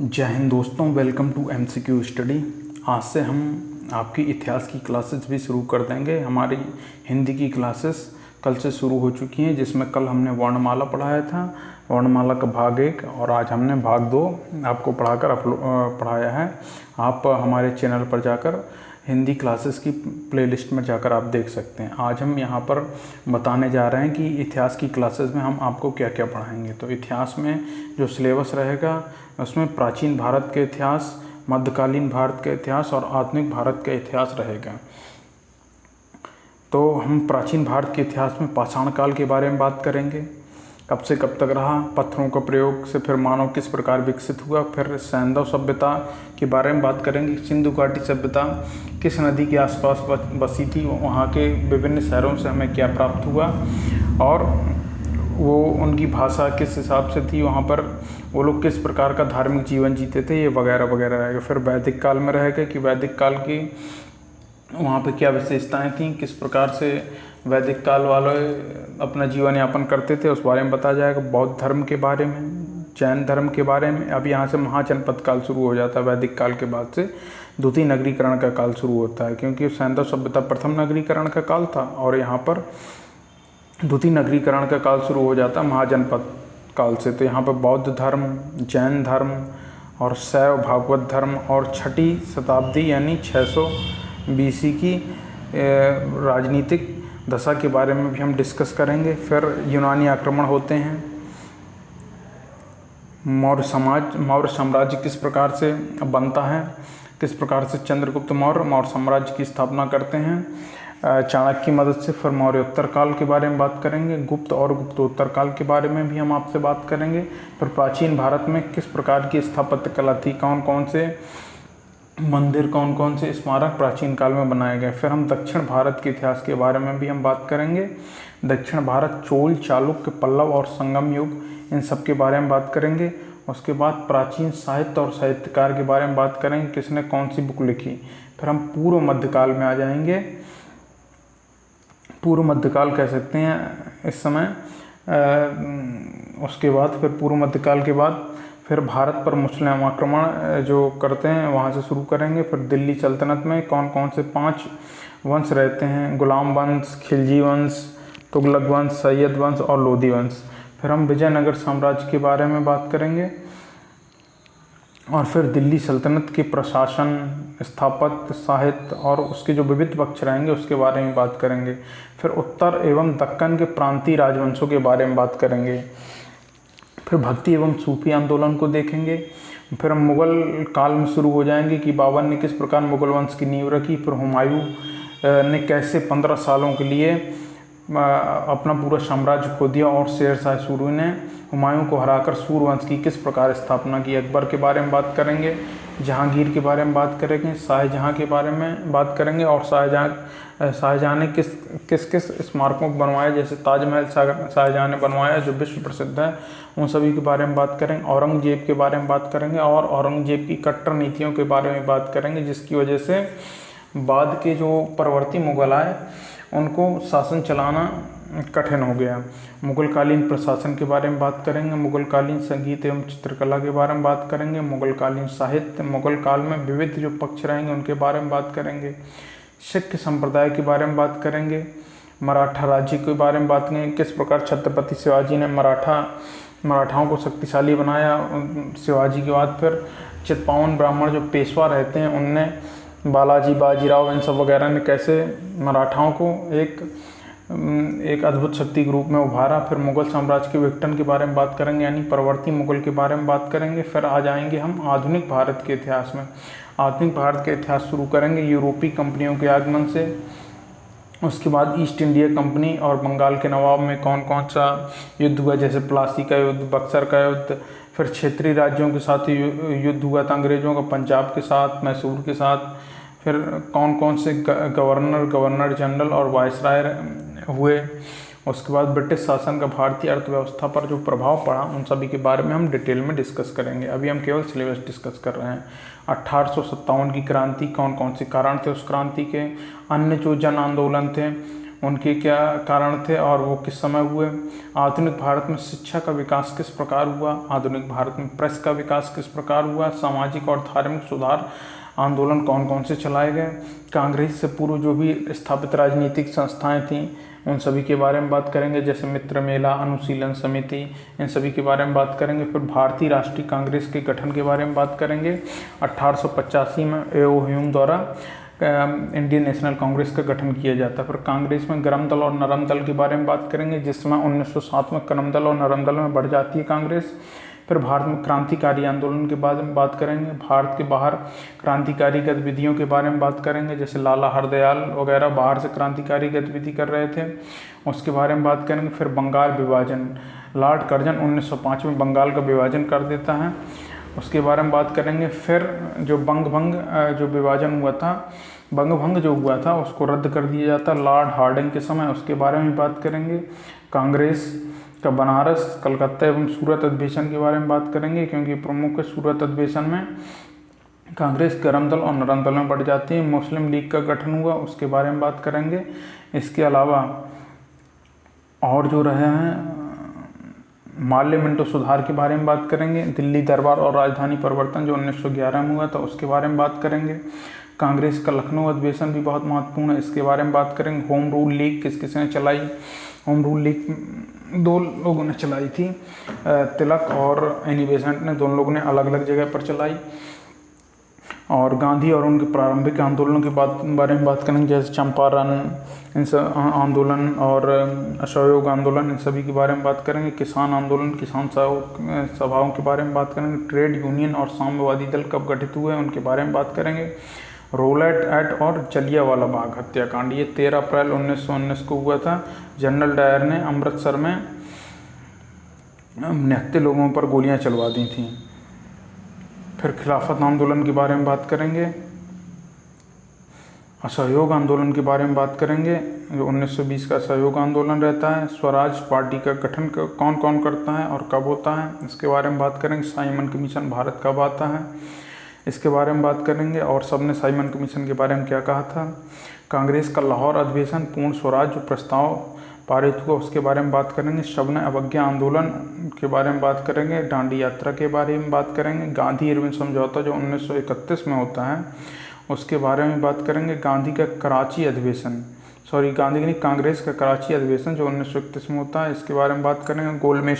जय हिंद दोस्तों, welcome to MCQ study. आज से हम आपकी इतिहास की क्लासेस भी शुरू कर देंगे। हमारी हिंदी की क्लासेस कल से शुरू हो चुकी हैं, जिसमें कल हमने वर्णमाला पढ़ाया था, वर्णमाला का भाग 1, और आज हमने भाग 2 आपको पढ़ाया है। आप हमारे चैनल पर जाकर हिंदी क्लासेस की प्लेलिस्ट में जाकर आप देख सकते हैं। आज हम यहाँ पर बताने जा रहे हैं कि इतिहास की क्लासेस में हम आपको क्या क्या पढ़ाएंगे। तो इतिहास में जो सिलेबस रहेगा उसमें प्राचीन भारत के इतिहास, मध्यकालीन भारत के इतिहास और आधुनिक भारत का इतिहास रहेगा। तो हम प्राचीन भारत के इतिहास में पाषाण काल के बारे में बात करेंगे, कब से कब तक रहा, पत्थरों का प्रयोग से फिर मानव किस प्रकार विकसित हुआ। फिर सैंधव सभ्यता के बारे में बात करेंगे, सिंधु घाटी सभ्यता किस नदी के आसपास बसी थी, वहाँ के विभिन्न शहरों से हमें क्या प्राप्त हुआ और वो उनकी भाषा किस हिसाब से थी, वहाँ पर वो लोग किस प्रकार का धार्मिक जीवन जीते थे, ये वगैरह वगैरह रहेगा। फिर वैदिक काल में रहेगा कि वैदिक काल की वहाँ पे क्या विशेषताएं थीं, किस प्रकार से वैदिक काल वाले अपना जीवन यापन करते थे, उस बारे में बताया जाएगा। बौद्ध धर्म के बारे में, जैन धर्म के बारे में। अब यहाँ से महाजनपद काल शुरू हो जाता है। वैदिक काल के बाद से द्वितीय नगरीकरण का काल शुरू होता है, क्योंकि सैंधव सभ्यता प्रथम नगरीकरण का काल था और यहाँ पर द्वितीय नगरीकरण का काल शुरू हो जाता है महाजनपद काल से। तो यहाँ पर बौद्ध धर्म, जैन धर्म और शैव भागवत धर्म और 6ठी शताब्दी यानी 600 BC की राजनीतिक दशा के बारे में भी हम डिस्कस करेंगे। फिर यूनानी आक्रमण होते हैं, मौर्य साम्राज्य किस प्रकार से बनता है, किस प्रकार से चंद्रगुप्त मौर्य साम्राज्य की स्थापना करते हैं चाणक्य की मदद से। फिर मौर्योत्तर काल के बारे में बात करेंगे, गुप्त और गुप्तोत्तर काल के बारे में भी हम आपसे बात करेंगे। फिर प्राचीन भारत में किस प्रकार की स्थापत्य कला थी, कौन कौन से मंदिर, कौन कौन से स्मारक प्राचीन काल में बनाए गए। फिर हम दक्षिण भारत के इतिहास के बारे में भी हम बात करेंगे। दक्षिण भारत चोल, चालुक्य, पल्लव और संगम युग, इन सब के बारे में बात करेंगे। उसके बाद प्राचीन साहित्य और साहित्यकार के बारे में बात करेंगे, किसने कौन सी बुक लिखी। फिर हम पूर्व मध्यकाल में आ जाएंगे। पूर्व मध्यकाल कह सकते हैं इस समय। उसके बाद फिर पूर्व मध्यकाल के बाद फिर भारत पर मुस्लिम आक्रमण जो करते हैं वहाँ से शुरू करेंगे। फिर दिल्ली सल्तनत में कौन कौन से 5 वंश रहते हैं, गुलाम वंश, खिलजी वंश, तुगलक वंश, सैयद वंश और लोधी वंश। फिर हम विजयनगर साम्राज्य के बारे में बात करेंगे और फिर दिल्ली सल्तनत के प्रशासन, स्थापत्य, साहित्य और उसके जो विविध पक्ष रहेंगे उसके बारे में बात करेंगे। फिर उत्तर एवं दक्कन के प्रांतीय राजवंशों के बारे में बात करेंगे। फिर भक्ति एवं सूफी आंदोलन को देखेंगे। फिर हम मुग़ल काल में शुरू हो जाएंगे कि बाबर ने किस प्रकार मुग़ल वंश की नींव रखी। फिर हुमायूं ने कैसे 15 सालों के लिए अपना पूरा साम्राज्य खो दिया और शेर शाह सूरी ने हुमायूं को हराकर सूरवंश की किस प्रकार स्थापना की। अकबर के बारे में बात करेंगे, जहांगीर के बारे में बात करेंगे, शाहजहां के बारे में बात करेंगे और शाहजहां ने किस किस स्मारकों को बनवाया, जैसे ताजमहल शाहजहां ने बनवाया जो विश्व प्रसिद्ध है, उन सभी के बारे में बात करेंगे। औरंगजेब के बारे में बात करेंगे और औरंगजेब की कट्टर नीतियों के बारे में बात करेंगे, जिसकी वजह से बाद के जो परवर्ती मुग़ल आए उनको शासन चलाना कठिन हो गया। मुग़लकालीन प्रशासन के बारे में बात करेंगे, मुग़लकालीन संगीत एवं चित्रकला के बारे में बात करेंगे, मुग़लकालीन साहित्य, मुग़ल काल में विविध जो पक्ष रहेंगे उनके बारे में बात करेंगे, सिख संप्रदाय के बारे में बात करेंगे, मराठा राज्य के बारे में बात करेंगे, किस प्रकार छत्रपति शिवाजी ने मराठाओं को शक्तिशाली बनाया। शिवाजी के बाद फिर चित्पावन ब्राह्मण जो पेशवा रहते हैं उनने, बालाजी, बाजीराव, इन सब वगैरह ने कैसे मराठाओं को एक अद्भुत शक्ति के रूप में उभारा। फिर मुग़ल साम्राज्य के विघटन के बारे में बात करेंगे, यानी परवर्ती मुग़ल के बारे में बात करेंगे। फिर आ जाएंगे हम आधुनिक भारत के इतिहास में। आधुनिक भारत के इतिहास शुरू करेंगे यूरोपीय कंपनियों के आगमन से। उसके बाद ईस्ट इंडिया कंपनी और बंगाल के नवाब में कौन कौन सा युद्ध हुआ, जैसे प्लासी का युद्ध, बक्सर का युद्ध। फिर क्षेत्रीय राज्यों के साथ युद्ध हुआ था अंग्रेज़ों का, पंजाब के साथ, मैसूर के साथ। फिर कौन कौन से गवर्नर जनरल और वायसराय हुए। उसके बाद ब्रिटिश शासन का भारतीय अर्थव्यवस्था पर जो प्रभाव पड़ा उन सभी के बारे में हम डिटेल में डिस्कस करेंगे। अभी हम केवल सिलेबस डिस्कस कर रहे हैं। 1857 की क्रांति, कौन कौन से कारण थे उस क्रांति के, अन्य जो जन आंदोलन थे उनके क्या कारण थे और वो किस समय हुए। आधुनिक भारत में शिक्षा का विकास किस प्रकार हुआ, आधुनिक भारत में प्रेस का विकास किस प्रकार हुआ, सामाजिक और धार्मिक सुधार आंदोलन कौन कौन से चलाए गए, कांग्रेस से पूर्व जो भी स्थापित राजनीतिक संस्थाएं थीं उन सभी के बारे में बात करेंगे, जैसे मित्र मेला, अनुशीलन समिति, इन सभी के बारे में बात करेंगे। फिर भारतीय राष्ट्रीय कांग्रेस के गठन के बारे में बात करेंगे। 1885 में ए.ओ. ह्यूम द्वारा इंडियन नेशनल कांग्रेस का गठन किया जाता है। फिर कांग्रेस में गर्म दल और नरम दल के बारे में बात करेंगे, जिसमें 1907 में गर्म दल और नरम दल में बढ़ जाती है कांग्रेस। फिर भारत में क्रांतिकारी आंदोलन के बारे में बात करेंगे, भारत के बाहर क्रांतिकारी गतिविधियों के बारे में बात करेंगे, जैसे लाला हरदयाल वगैरह बाहर से क्रांतिकारी गतिविधि कर रहे थे, उसके बारे में बात करेंगे। फिर बंगाल विभाजन, लॉर्ड कर्जन 1905 में बंगाल का विभाजन कर देता है, उसके बारे में बात करेंगे। फिर जो बंग जो विभाजन हुआ था, बंग जो हुआ था उसको रद्द कर दिया जाता लॉर्ड हार्डिंग के समय, उसके बारे में बात करेंगे। कांग्रेस का बनारस, कलकत्ता एवं सूरत अधिवेशन के बारे में बात करेंगे, क्योंकि प्रमुख है सूरत अधिवेशन में कांग्रेस गर्म दल और नरम दल में बढ़ जाती है। मुस्लिम लीग का गठन हुआ, उसके बारे में बात करेंगे। इसके अलावा और जो रहे हैं माल्य मिंटो सुधार के बारे में बात करेंगे। दिल्ली दरबार और राजधानी परिवर्तन जो 1911 में हुआ था उसके बारे में बात करेंगे। कांग्रेस का लखनऊ अधिवेशन भी बहुत महत्वपूर्ण है, इसके बारे में बात करेंगे। होम रूल लीग किस किसने चलाई, होम रूल लीग 2 लोगों ने चलाई थी, तिलक और एनी बेसेंट ने, दोनों लोगों ने अलग अलग जगह पर चलाई। और गांधी और उनके प्रारंभिक आंदोलनों के बारे में बात करेंगे, जैसे चंपारण इन सब आंदोलन और असहयोग आंदोलन, इन सभी के बारे में बात करेंगे। किसान आंदोलन, किसान सभाओं के बारे में बात करेंगे। ट्रेड यूनियन और साम्यवादी दल कब गठित हुए उनके बारे में बात करेंगे। रोलेट एक्ट और जलियांवाला बाग हत्याकांड, ये 13 अप्रैल 1919 को हुआ था। जनरल डायर ने अमृतसर में 69 लोगों पर गोलियां चलवा दी थीं। फिर खिलाफत आंदोलन के बारे में बात करेंगे। असहयोग आंदोलन के बारे में बात करेंगे, जो 1920 का असहयोग आंदोलन रहता है। स्वराज पार्टी का गठन कौन कौन करता है और कब होता है, इसके बारे में बात करेंगे। साइमन कमीशन भारत कब आता है, इसके बारे में बात करेंगे। और सबने साइमन कमीशन के बारे में क्या कहा था। कांग्रेस का लाहौर अधिवेशन, पूर्ण स्वराज जो प्रस्ताव पारित हुआ उसके बारे में बात करेंगे। शबन अवज्ञा आंदोलन के बारे में बात करेंगे। डांडी यात्रा के बारे में बात करेंगे। गांधी इरविन समझौता जो 1931 में होता है उसके बारे में बात करेंगे। गांधी का कराची अधिवेशन, गांधी नहीं, कांग्रेस का कराची अधिवेशन जो 1931 में होता है, इसके बारे में बात करेंगे। गोलमेज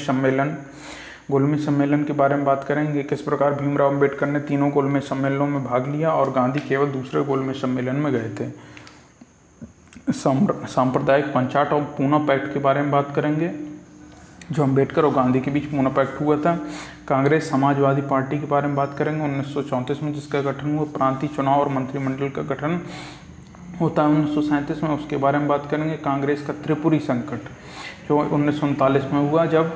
सम्मेलन के बारे में बात करेंगे। किस प्रकार भीमराव अम्बेडकर ने तीनों गोलमेज सम्मेलनों में भाग लिया और गांधी केवल दूसरे गोलमेज सम्मेलन में गए थे। सांप्रदायिक पंचायत और पूना पैक्ट के बारे में बात करेंगे, जो अम्बेडकर और गांधी के बीच पूना पैक्ट हुआ था। कांग्रेस समाजवादी पार्टी के बारे में बात करेंगे 1934 में, जिसका गठन हुआ। प्रांतीय चुनाव और मंत्रिमंडल का गठन होता है 1937 में, उसके बारे में बात करेंगे। कांग्रेस का त्रिपुरी संकट जो 1939 में हुआ, जब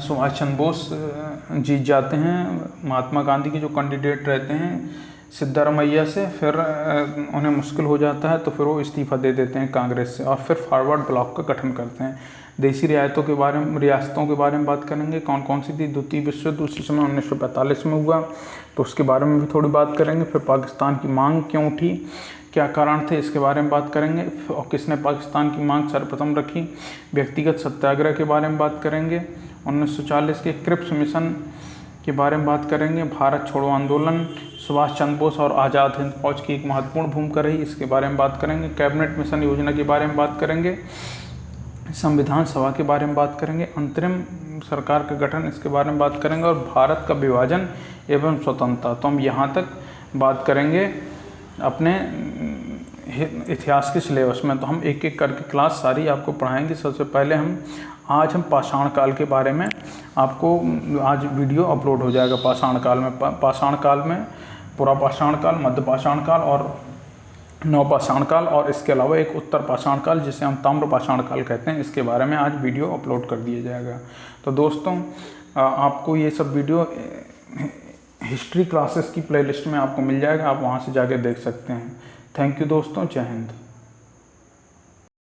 सुभाष चंद्र बोस जीत जाते हैं, महात्मा गांधी के जो कैंडिडेट रहते हैं सिद्धारमैया से, फिर उन्हें मुश्किल हो जाता है तो फिर वो इस्तीफ़ा दे देते हैं कांग्रेस से और फिर फॉरवर्ड ब्लॉक का गठन करते हैं। देसी रियासतों के बारे में बात करेंगे, कौन कौन सी थी। द्वितीय विश्व युद्ध उसी समय 1945 में हुआ, तो उसके बारे में भी थोड़ी बात करेंगे। फिर पाकिस्तान की मांग क्यों उठी, क्या कारण थे, इसके बारे में बात करेंगे। और किसने पाकिस्तान की मांग सर्वप्रथम रखी। व्यक्तिगत सत्याग्रह के बारे में बात करेंगे। 1940 के क्रिप्स मिशन के बारे में बात करेंगे। भारत छोड़ो आंदोलन, सुभाष चंद्र बोस और आज़ाद हिंद फौज की एक महत्वपूर्ण भूमिका रही, इसके बारे में बात करेंगे। कैबिनेट मिशन योजना के बारे में बात करेंगे। संविधान सभा के बारे में बात करेंगे। अंतरिम सरकार का गठन, इसके बारे में बात करेंगे। और भारत का विभाजन एवं स्वतंत्रता, तो हम यहाँ तक बात करेंगे अपने इतिहास के सिलेबस में। तो हम एक एक करके क्लास सारी आपको पढ़ाएंगे। सबसे पहले आज हम पाषाण काल के बारे में आपको आज वीडियो अपलोड हो जाएगा। पाषाण काल में पूरा पाषाण काल, मध्य पाषाण काल और नवपाषाण काल, और इसके अलावा एक उत्तर पाषाण काल जिसे हम ताम्र पाषाण काल कहते हैं, इसके बारे में आज वीडियो अपलोड कर दिया जाएगा। तो दोस्तों आपको ये सब वीडियो हिस्ट्री क्लासेस की प्लेलिस्ट में आपको मिल जाएगा, आप वहाँ से जाके देख सकते हैं। थैंक यू दोस्तों, जय हिंद।